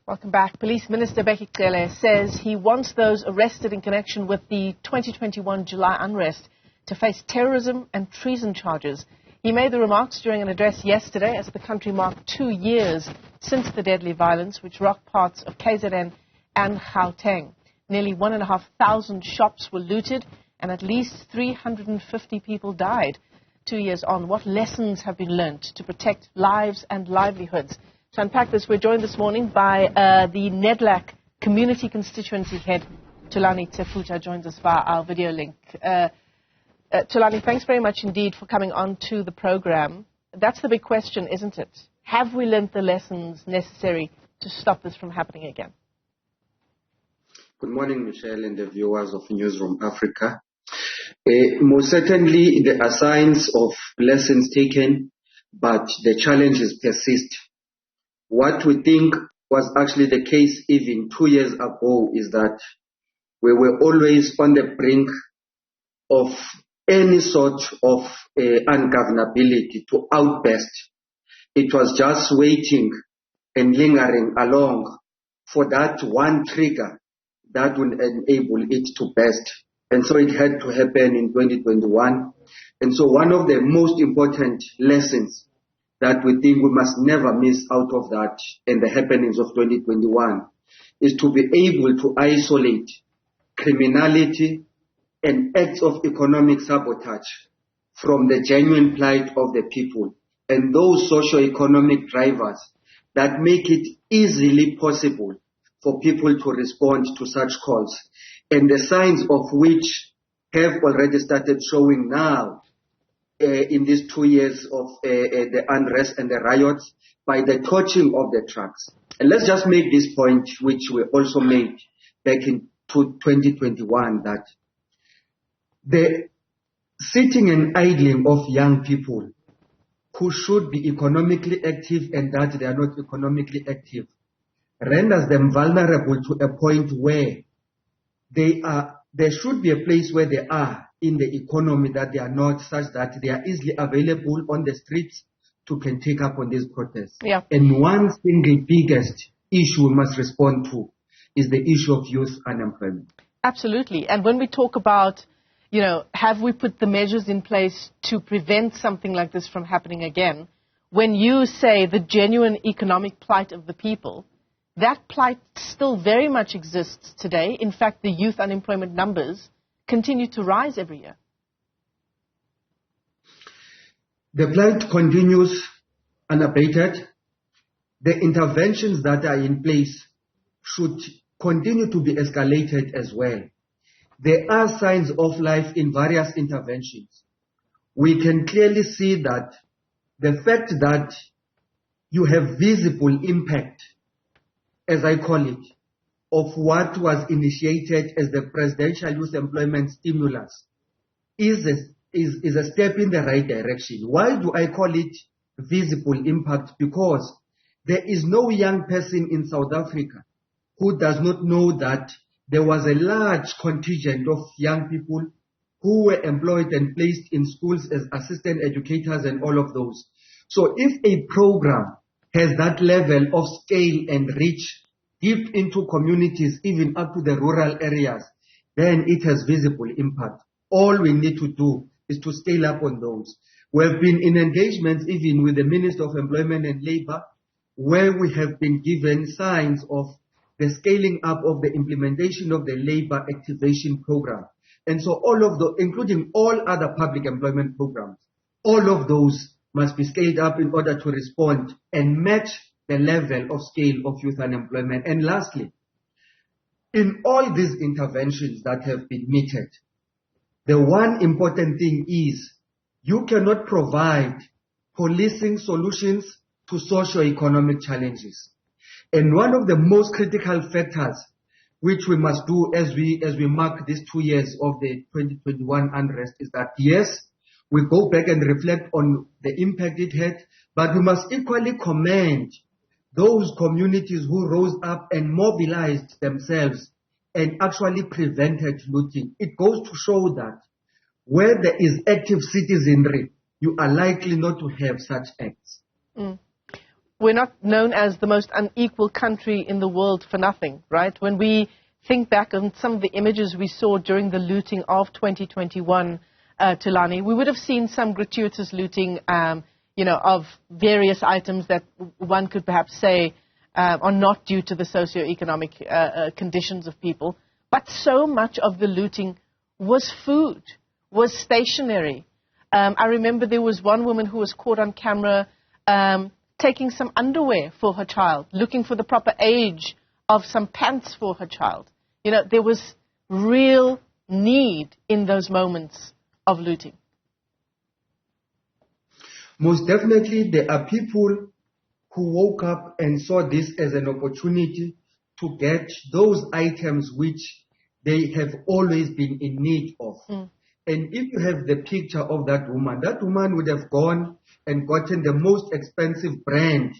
Welcome back. Police Minister Bheki Cele says he wants those arrested in connection with the 2021 July unrest to face terrorism and treason charges. He made the remarks during an address yesterday as the country marked 2 years since the deadly violence which rocked parts of KZN and Gauteng. Nearly 1,500 shops were looted and at least 350 people died. 2 years on, what lessons have been learnt to protect lives and livelihoods? To unpack this, we're joined this morning by the NEDLAC Community Constituency Head, Thulani Tshefuta, joins us via our video link. Thulani, thanks very much indeed for coming on to the program. That's the big question, isn't it? Have we learnt the lessons necessary to stop this from happening again? Good morning, Michelle, and the viewers of Newzroom Afrika. Most certainly, there are signs of lessons taken, but the challenges persist. What we think was actually the case even 2 years ago is that we were always on the brink of any sort of ungovernability to outburst. It was just waiting and lingering along for that one trigger that would enable it to burst. And so it had to happen in 2021. And so one of the most important lessons that we think we must never miss out of that and the happenings of 2021 is to be able to isolate criminality and acts of economic sabotage from the genuine plight of the people and those socio-economic drivers that make it easily possible for people to respond to such calls, and the signs of which have already started showing now in these 2 years of the unrest and the riots by the torching of the trucks. And let's just make this point, which we also made back in 2021, that the sitting and idling of young people who should be economically active and that they are not economically active renders them vulnerable to a point where there should be a place where they are in the economy that they are not, such that they are easily available on the streets to can take up on these protests. Yeah. And one single biggest issue we must respond to is the issue of youth unemployment. Absolutely. And when we talk about, have we put the measures in place to prevent something like this from happening again? When you say the genuine economic plight of the people, that plight still very much exists today. In fact, the youth unemployment numbers continue to rise every year. The plight continues unabated. The interventions that are in place should continue to be escalated as well. There are signs of life in various interventions. We can clearly see that the fact that you have visible impact, as I call it, of what was initiated as the presidential youth employment stimulus is a step in the right direction. Why do I call it visible impact? Because there is no young person in South Africa who does not know that there was a large contingent of young people who were employed and placed in schools as assistant educators and all of those. So if a program has that level of scale and reach deep into communities, even up to the rural areas, then it has visible impact. All we need to do is to scale up on those. We have been in engagements even with the Minister of Employment and Labour, where we have been given signs of the scaling up of the implementation of the Labour Activation Program. And so all of the, including all other public employment programs, all of those must be scaled up in order to respond and match the level of scale of youth unemployment. And lastly, in all these interventions that have been meted, the one important thing is you cannot provide policing solutions to socio-economic challenges. And one of the most critical factors which we must do as we mark these 2 years of the 2021 unrest is that, yes, we go back and reflect on the impact it had, but we must equally commend those communities who rose up and mobilized themselves and actually prevented looting. It goes to show that where there is active citizenry, you are likely not to have such acts. we're not known as the most unequal country in the world for nothing, right? When we think back on some of the images we saw during the looting of 2021, Thulani, we would have seen some gratuitous looting, of various items that one could perhaps say are not due to the socio-economic conditions of people. But so much of the looting was food, was stationery. I remember there was one woman who was caught on camera taking some underwear for her child, looking for the proper age of some pants for her child. There was real need in those moments of looting. Most definitely, there are people who woke up and saw this as an opportunity to get those items which they have always been in need of. And if you have the picture of that woman would have gone and gotten the most expensive brand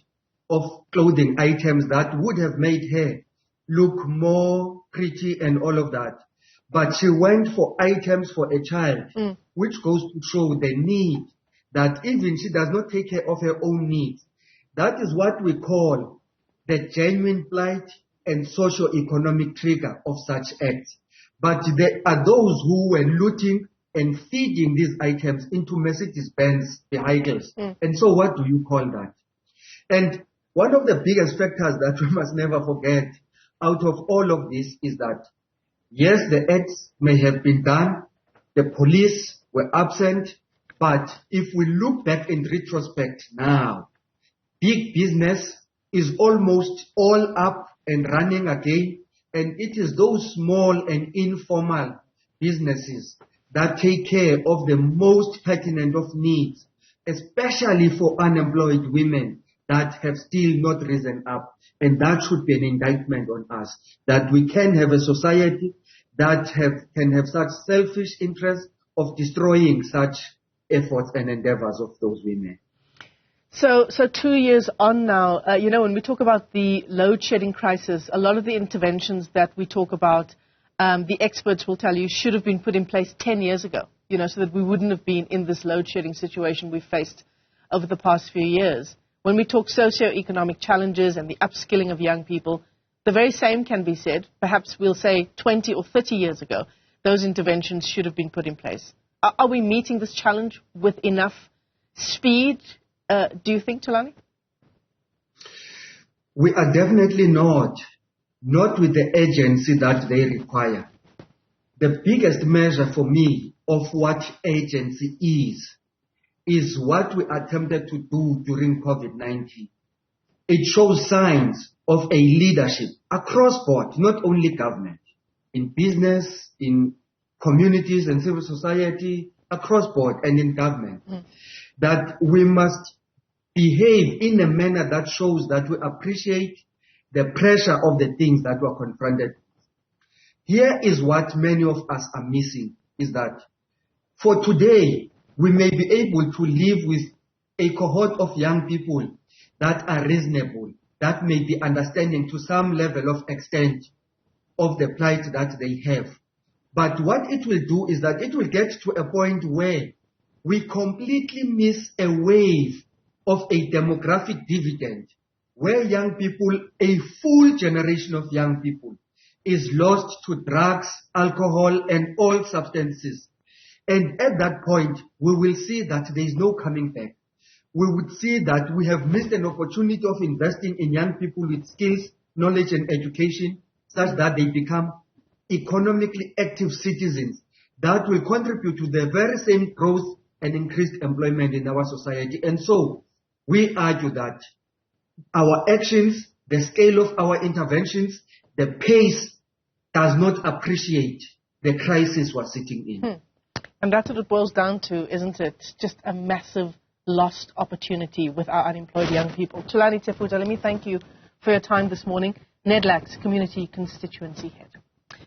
of clothing items that would have made her look more pretty and all of that. But she went for items for a child, which goes to show the need that even she does not take care of her own needs. That is what we call the genuine plight and socio-economic trigger of such acts. But there are those who were looting and feeding these items into Mercedes-Benz vehicles. And so what do you call that? And one of the biggest factors that we must never forget out of all of this is that, yes, the acts may have been done, the police were absent, but if we look back in retrospect now, big business is almost all up and running again, and it is those small and informal businesses that take care of the most pertinent of needs, especially for unemployed women that have still not risen up. And that should be an indictment on us, that we can have a society that can have such selfish interest of destroying such efforts and endeavors of those women. So 2 years on now, when we talk about the load shedding crisis, a lot of the interventions that we talk about, the experts will tell you should have been put in place 10 years ago, so that we wouldn't have been in this load shedding situation we've faced over the past few years. When we talk socio-economic challenges and the upskilling of young people, the very same can be said. Perhaps we'll say 20 or 30 years ago, those interventions should have been put in place. Are we meeting this challenge with enough speed, do you think, Thulani? We are definitely not with the urgency that they require. The biggest measure for me of what agency is what we attempted to do during COVID-19. It shows signs of a leadership across board, not only government, in business, in communities and civil society, across board and in government, that we must behave in a manner that shows that we appreciate the pressure of the things that we're confronted with. Here is what many of us are missing, is that for today, we may be able to live with a cohort of young people that are reasonable, that may be understanding to some level of extent of the plight that they have. But what it will do is that it will get to a point where we completely miss a wave of a demographic dividend, where young people, a full generation of young people, is lost to drugs, alcohol, and all substances. And at that point, we will see that there is no coming back. We would see that we have missed an opportunity of investing in young people with skills, knowledge, and education, such that they become economically active citizens that will contribute to the very same growth and increased employment in our society. And so, we argue that our actions, the scale of our interventions, the pace does not appreciate the crisis we're sitting in. And that's what it boils down to, isn't it? Just a massive lost opportunity with our unemployed young people. Thulani Tshefuta, let me thank you for your time this morning. NEDLAC's Community Constituency Head.